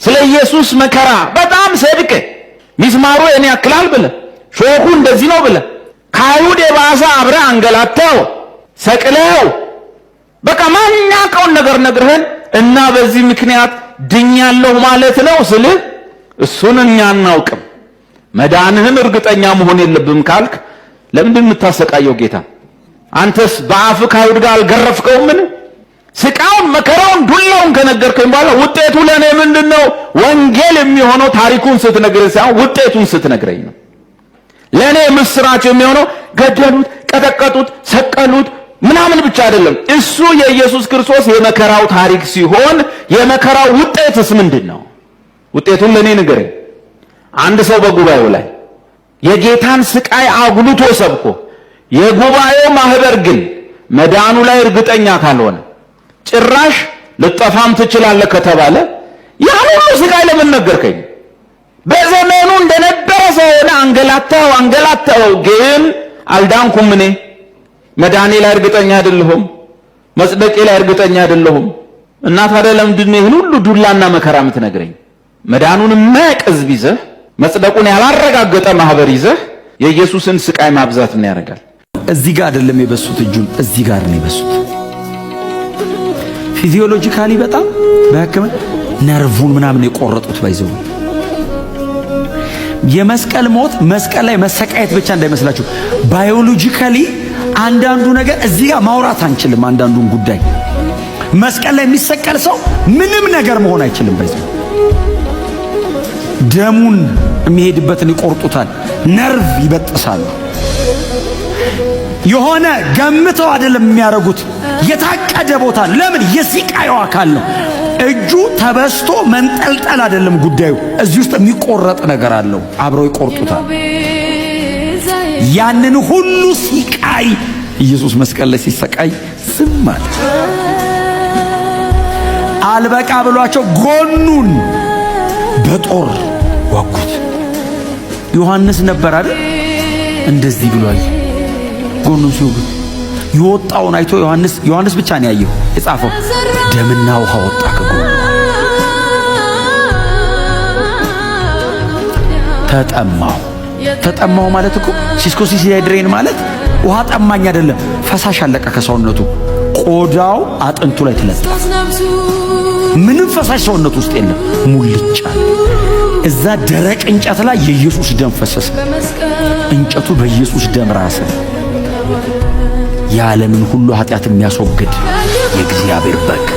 ስለ ኢየሱስ መከራ በጣም ሰብከ ሚስማሩ የኔ ያክላል ብለ ሾኩ እንደዚህ ነው ብለ ከአይሁድ የባሰ አብረ አንገላታው ሰቅለው በቃ ማንኛውም ነገር ነግረህን እና በዚህ ምክንያት ድኛለሁ ማለት ነው ስልህ እሱን እኛ እናውቅም። መዳንህን እርግጠኛ መሆን የለብም ካልክ ለምንድን የምታሰቃየው ጌታ? አንተስ በአፍ ከአይሁድ ጋር አልገረፍከውም? ምን ስቃውን መከራውን ዱላውን ከነገርከኝ በኋላ ውጤቱ ለኔ ምንድነው? ወንጌል የሚሆነው ታሪኩን ስትነግረኝ ሳይሆን ውጤቱን ስትነግረኝ ነው። ለኔ ምስራች የሚሆነው ገደሉት፣ ቀጠቀጡት፣ ሰቀሉት ምናምን ብቻ አይደለም። እሱ የኢየሱስ ክርስቶስ የመከራው ታሪክ ሲሆን የመከራው ውጤትስ ምንድነው? ውጤቱን ለኔ ንገረኝ። አንድ ሰው በጉባኤው ላይ የጌታን ስቃይ አጉልቶ ሰብኮ የጉባኤው ማህበር ግን መዳኑ ላይ እርግጠኛ ካልሆነ ጭራሽ ልጠፋም ትችላለህ ከተባለ ያን ሁሉ ስቃይ ለምን ነገርከኝ? በዘመኑ እንደነበረ ሰው ሆነ አንገላታው ግን አልዳንኩም። እኔ መዳኔ ላይ እርግጠኛ አይደለሁም፣ መጽደቄ ላይ እርግጠኛ አይደለሁም። እና ታዲያ ለምንድን ነው ይሄን ሁሉ ዱላና መከራ የምትነግረኝ? መዳኑን የማያቀዝ ቢዘህ መጽደቁን ያላረጋገጠ ማህበር ይዘህ የኢየሱስን ስቃይ ማብዛት ምን ያደርጋል? እዚህ ጋር አይደለም የበሱት፣ እጁን እዚህ ጋር ነው የበሱት። ፊዚዮሎጂካሊ በጣም በሕክምና ነርቭን ምናምን የቆረጡት ባይዘው። የመስቀል ሞት መስቀል ላይ መሰቃየት ብቻ እንዳይመስላችሁ፣ ባዮሎጂካሊ አንዳንዱ ነገር እዚህ ጋር ማውራት አንችልም። አንዳንዱን ጉዳይ መስቀል ላይ የሚሰቀል ሰው ምንም ነገር መሆን አይችልም ባይዘው። ደሙን የሚሄድበትን ይቆርጡታል፣ ነርቭ ይበጥሳሉ። የሆነ ገምተው አይደለም የሚያረጉት፣ የታቀደ ቦታ። ለምን? የስቃዩ አካል ነው። እጁ ተበስቶ መንጠልጠል አይደለም ጉዳዩ። እዚህ ውስጥ የሚቆረጥ ነገር አለው፣ አብረው ይቆርጡታል። ያንን ሁሉ ስቃይ ኢየሱስ መስቀል ላይ ሲሰቃይ ዝም አለ። አልበቃ ብሏቸው ጎኑን በጦር ወጉት። ዮሐንስ ነበር አይደል እንደዚህ ብሏል። ጎኑን ሲወጉት የወጣውን አይቶ ዮሐንስ ብቻ ነው ያየው የጻፈው። ደምና ውሃ ወጣ ከጎኑ። ተጠማው ማለት እኮ ሲስኮሲስ ያድሬን ማለት ውሃ ጠማኝ አይደለም፣ ፈሳሽ አለቀ ከሰውነቱ። ቆዳው አጥንቱ ላይ ተለጠፈ። ምንም ፈሳሽ ሰውነቱ ውስጥ የለም፣ ሙልጫ። እዛ ደረቅ እንጨት ላይ የኢየሱስ ደም ፈሰሰ። እንጨቱ በኢየሱስ ደም ራሰ። የዓለምን ሁሉ ኃጢአት የሚያስወግድ የእግዚአብሔር በግ